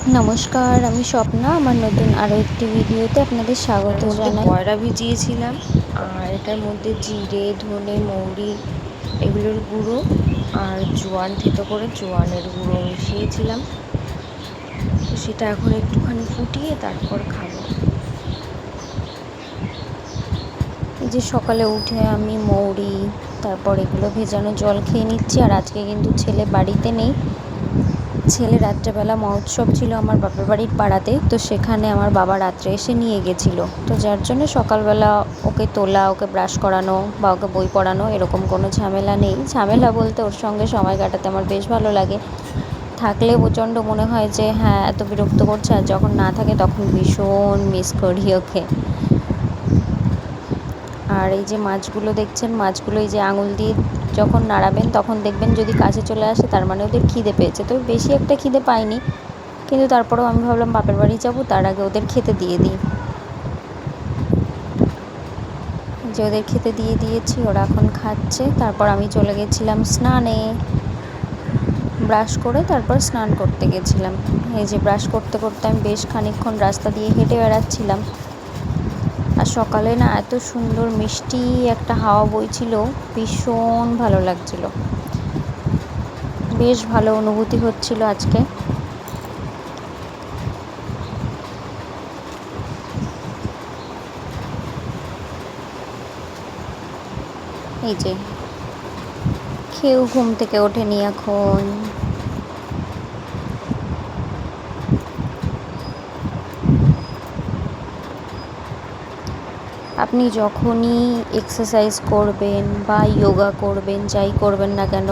নমস্কার, আমি স্বপ্না। আমার নতুন আরও একটি ভিডিওতে আপনাদের স্বাগত জানাই। কয়রা ভিজিয়েছিলাম, আর এটার মধ্যে জিরে, ধনে, মৌরি এগুলোর গুঁড়ো আর জোয়ান থেতো করে জোয়ানের গুঁড়ো মিশিয়েছিলাম। তো সেটা এখন একটুখানি ফুটিয়ে তারপর খাবো। এই যে সকালে উঠে আমি মৌরি, তারপর এগুলো ভেজানো জল খেয়ে নিচ্ছি। আর আজকে কিন্তু ছেলে বাড়িতে নেই। ছেলে রাত্রেবেলা মহোৎসব ছিল আমার বাপের বাড়ির পাড়াতে, তো সেখানে আমার বাবা রাত্রে এসে নিয়ে গেছিলো। তো যার জন্য সকালবেলা ওকে তোলা, ওকে ব্রাশ করানো বা ওকে বই পড়ানো এরকম কোনো ঝামেলা নেই। ঝামেলা বলতে ওর সঙ্গে সময় কাটাতে আমার বেশ ভালো লাগে। থাকলে প্রচণ্ড মনে হয় যে হ্যাঁ এত বিরক্ত করছে, আর যখন না থাকে তখন ভীষণ মিস করি ওকে। আর এই যে মাছগুলো দেখছেন, মাছগুলো এই যে আঙুল দিয়ে যখন নাড়াবেন তখন দেখবেন যদি কাছে চলে আসে তার মানে ওদের খিদে পেয়েছে। তবে বেশি একটা খিদে পাইনি, কিন্তু তারপরেও আমি ভাবলাম বাপের বাড়ি যাবো, তার আগে ওদের খেতে দিয়ে দিই। যে ওদের খেতে দিয়ে দিয়েছি, ওরা এখন খাচ্ছে। তারপর আমি চলে গেছিলাম স্নানে। ব্রাশ করে তারপর স্নান করতে গেছিলাম। এই যে ব্রাশ করতে করতে আমি বেশ খানিকক্ষণ রাস্তা দিয়ে হেঁটে বেড়াচ্ছিলাম। আর সকালে না এত সুন্দর মিষ্টি একটা হাওয়া বইছিল, ভীষণ ভালো লাগছিল, বেশ ভালো অনুভূতি হচ্ছিল আজকে। এই যে খেয়েও ঘুম থেকে ওঠেনি এখন। আপনি যখনই এক্সারসাইজ করবেন বা যোগা করবেন, যাই করবেন না কেন,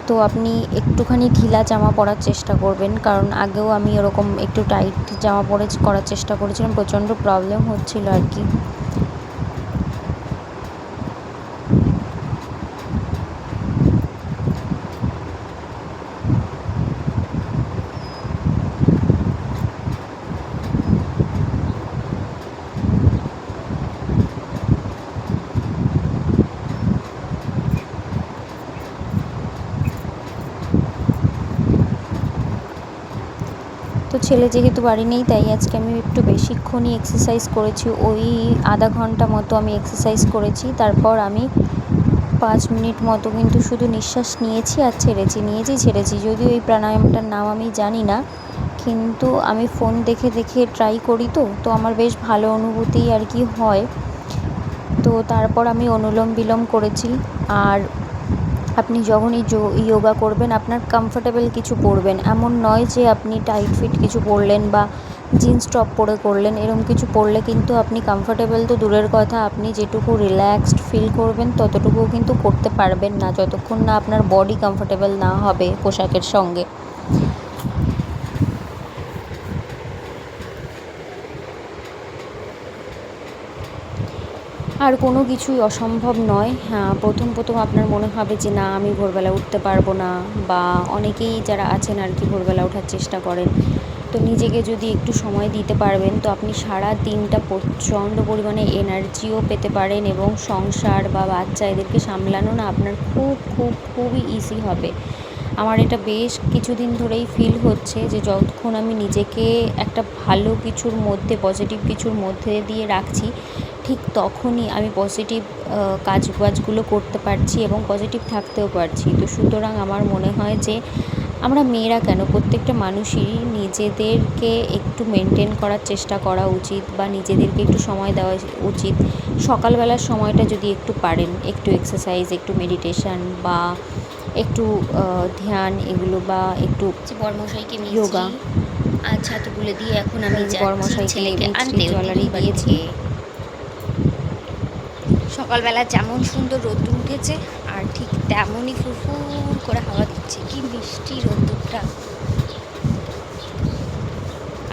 তো আপনি একটুখানি ঢিলা জামা পরার চেষ্টা করবেন। কারণ আগেও আমি এরকম একটু টাইট জামা পরে করার চেষ্টা করেছিলাম, প্রচণ্ড প্রবলেম হচ্ছিল আর কি। তো ছেলে যেহেতু বাড়ি নেই, তাই আজকে আমি একটু বেশিক্ষণই এক্সারসাইজ করেছি। ওই আধা ঘন্টা মতো আমি এক্সারসাইজ করেছি। তারপর আমি 5 মিনিট মতো কিন্তু শুধু নিঃশ্বাস নিয়েছি আর ছেড়েছি। যদিও এই প্রাণায়ামটার নাম আমি জানি না, কিন্তু আমি ফোন দেখে দেখে ট্রাই করি, তো আমার বেশ ভালো অনুভূতি আর কি হয়। তো তারপর আমি অনুলোম বিলোম করেছি। আর আপনি যখনই যোগা করবেন আপনার কমফোর্টেবল কিছু পরবেন। এমন নয় যে আপনি টাইট ফিট কিছু পরলেন বা জিন্স টপ পরে করলেন। এরকম কিছু পরলে কিন্তু আপনি কমফোর্টেবল তো দূরের কথা, আপনি যেটুকু রিল্যাক্সড ফিল করবেন ততটুকুও কিন্তু করতে পারবেন না, যতক্ষণ না আপনার বডি কমফোর্টেবল না হবে পোশাকের সঙ্গে। আর কোনো কিছুই অসম্ভব নয়। হ্যাঁ, প্রথম আপনার মনে হবে যে না আমি ভোরবেলা উঠতে পারবো না, বা অনেকেই যারা আছেন আর কি ভোরবেলা ওঠার চেষ্টা করেন। তো নিজেকে যদি একটু সময় দিতে পারবেন তো আপনি সারা দিনটা প্রচণ্ড পরিমাণে এনার্জিও পেতে পারেন, এবং সংসার বা বাচ্চা এদেরকে সামলানো না আপনার খুবই ইজি হবে। আমার এটা বেশ কিছুদিন ধরেই ফিল হচ্ছে যে যতক্ষণ আমি নিজেকে একটা ভালো কিছুর মধ্যে, পজিটিভ কিছুর মধ্যে দিয়ে রাখছি, ঠিক তখনই আমি পজিটিভ কাজবাজগুলো করতে পারছি এবং পজিটিভ থাকতেও পারছি। তো সুতরাং আমার মনে হয় যে আমরা মেয়েরা কেন, প্রত্যেকটা মানুষই নিজেদেরকে একটু মেনটেন করার চেষ্টা করা উচিত, বা নিজেদেরকে একটু সময় দেওয়া উচিত। সকালবেলার সময়টা যদি একটু পারেন, একটু এক্সারসাইজ, একটু মেডিটেশন বা একটু ধ্যান এগুলো, বা একটু বরমশাইকে যোগা। মিষ্টি আর ছাতুগুলো দিয়ে এখন আমি যাচ্ছি বরমশাইকে ছেলেকে মিষ্টি আনতে ওর জুয়েলারি দিদির বাড়ি দিয়েছি। থেকে। সকালবেলা যেমন সুন্দর রোদ্দুর উঠেছে, আর ঠিক তেমনই ফুরফুর করে হাওয়া দিচ্ছে, কি মিষ্টি রোদ্দুরটা।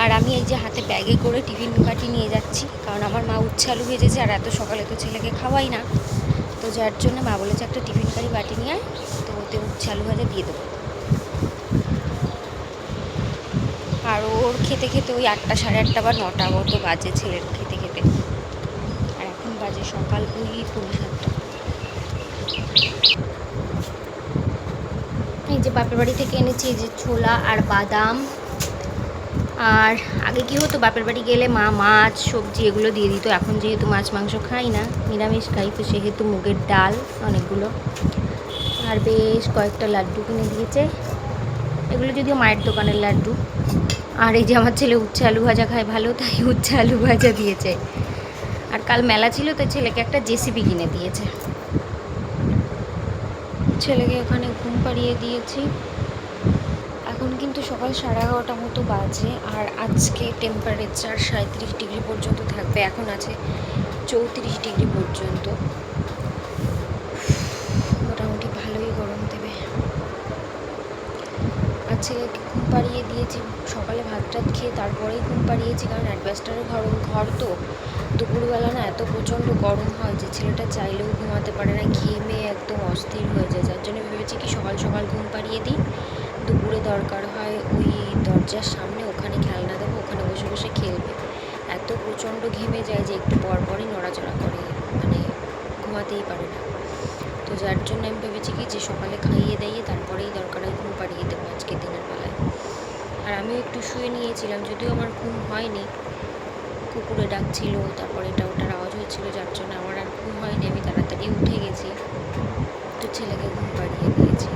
আর আমি এই যে হাতে ব্যাগে করে টিফিন বাটি নিয়ে যাচ্ছি, কারণ আমার মা উচ্ছে আলু ভেজেছে, আর এত সকালে তো ছেলেকে খাওয়াই না। তো যার জন্য মা বলেছে একটা টিফিন কারি বাটি নিয়ে আয়, তো ওতে উচ্ছে আলু ভাজা দিয়ে দেবো। আর ওর খেতে খেতে ওই 8টা, সাড়ে 8টা বা 9টা মতো বাজে ছেলের খেতে খেতে। আর এখন বাজে সকাল ওই 6:45। এই যে বাপের বাড়ি থেকে এনেছি এই যে ছোলা আর বাদাম, আর আগে কি হতো, বাপের বাড়ি গেলে মা মাছ সবজি এগুলো দিয়ে দিত। এখন যেহেতু মাছ মাংস খাই না, নিরামিষ খাই, তো সেহেতু মুগের ডাল অনেকগুলো আর বেশ কয়েকটা লাড্ডু কিনে দিয়েছে। এগুলো যদিও মায়ের দোকানের লাড্ডু। আর এই যে আমার ছেলে উচ্ছে আলু ভাজা খায় ভালো, তাই উচ্ছে আলু ভাজা দিয়েছে। আর কাল মেলা ছিল, তো ছেলেকে একটা জেসিবি কিনে দিয়েছে। ছেলেকে ওখানে ঘুম পাড়িয়ে দিয়েছি। এখন কিন্তু সকাল 11:30 মতো বাজে। আর আজকে টেম্পারেচার 37 ডিগ্রি পর্যন্ত থাকবে, এখন আছে 34 ডিগ্রি পর্যন্ত। মোটামুটি ভালোই গরম দেবে। আর ছেলেকে ঘুম পাড়িয়ে দিয়েছি, সকালে ভাত টাত খেয়ে তারপরেই ঘুম পাড়িয়েছি, কারণ অ্যাডভেস্টারের ঘর তো দুপুরবেলা না এত প্রচণ্ড গরম হয় যে ছেলেটা চাইলেও ঘুমাতে পারে না, ঘেমে একদম অস্থির হয়ে যায়। যার জন্য ভেবেছি কি সকাল সকাল ঘুম পাড়িয়ে দিই, দুপুরে দরকার হয় ওই দরজার সামনে ওখানে খেলনা দেবো, ওখানে বসে বসে খেলবে। এত প্রচণ্ড ঘেমে যায় যে একটু পরপরই নড়াচড়া করে, মানে ঘুমাতেই পারে না। তো যার জন্য আমি ভেবেছি কি যে সকালে খাইয়ে দাইয়ে তারপরেই দরকার হয় ঘুম পাড়িয়ে দেবো আজকে দিনের বেলায়। আর আমিও একটু শুয়ে নিয়েছিলাম, যদিও আমার ঘুম হয়নি, কুকুরে ডাকছিল, তারপরে এটা ওটার আওয়াজ হচ্ছিল, যার জন্য আমার আর ঘুম হয়নি। আমি তাড়াতাড়ি উঠে গেছি, তো ছেলেকে ঘুম পাড়িয়ে দিয়েছি।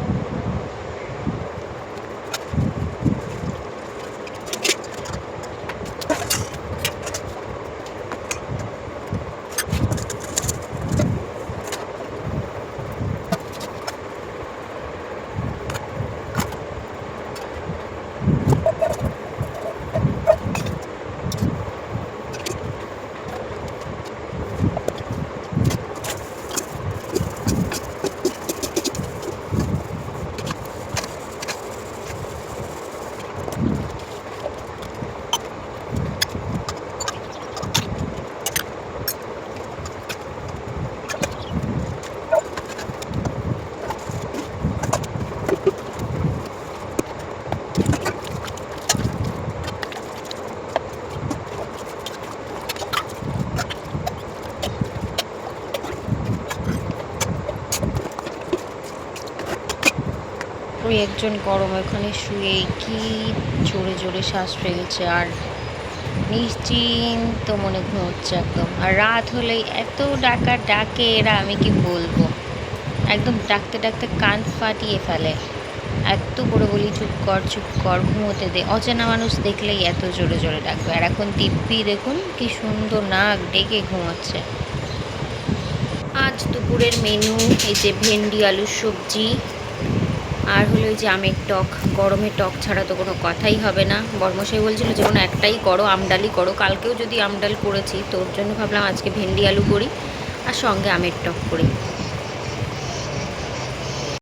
ওই একজন গরম ওখানে শুয়ে কি জোরে জোরে শ্বাস ফেলছে আর নিশ্চিন্ত মনে ঘুমোচ্ছে একদম। আর রাত হলেই এত ডাকে এরা, আমি কি বলবো, একদম ডাকতে ডাকতে কান ফাটিয়ে ফেলে। এত করে বলি চুপ কর ঘুমোতে দে, অচেনা মানুষ দেখলেই এত জোরে জোরে ডাকবে। আর এখন দিব্যি দেখুন কি সুন্দর নাক ডেকে ঘুমোচ্ছে। আজ দুপুরের মেনু এই যে ভেন্ডি আলুর সবজি, আর হলো ওই যে আমের টক। গরমে টক ছাড়া তো কোনো কথাই হবে না। বর্মশাই বলছিল যে কোনো একটাই করো, আমডালই করো। কালকেও যদি আমডাল করেছি, তো ওর জন্য ভাবলাম আজকে ভেন্ডি আলু করি আর সঙ্গে আমের টক করি।